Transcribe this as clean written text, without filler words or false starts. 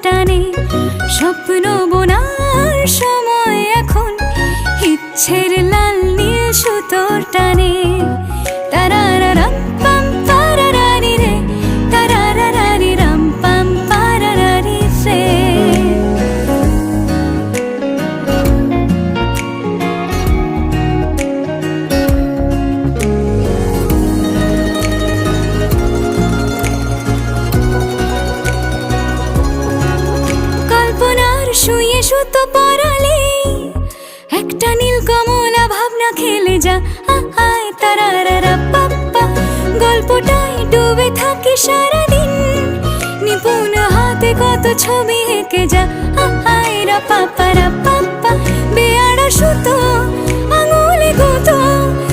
টানে। স্বপ্ন বোনার সময় এখন, ইচ্ছের লাল নীল সুতোর টানে। তারারারাম পাম পারারারি রে, তারারারারি রাম পাম পারারারি রে। শুয়ে সুতো পরালে একটা নীল কমলা ভাবনা খেলে যা। আয় তারারারা পাপ্পা, গল্পটাই ডুবে থাকি সারাদিন। নিপুণ হাতে কত ছবি এঁকে যা। আয় রা পাপা রা পা।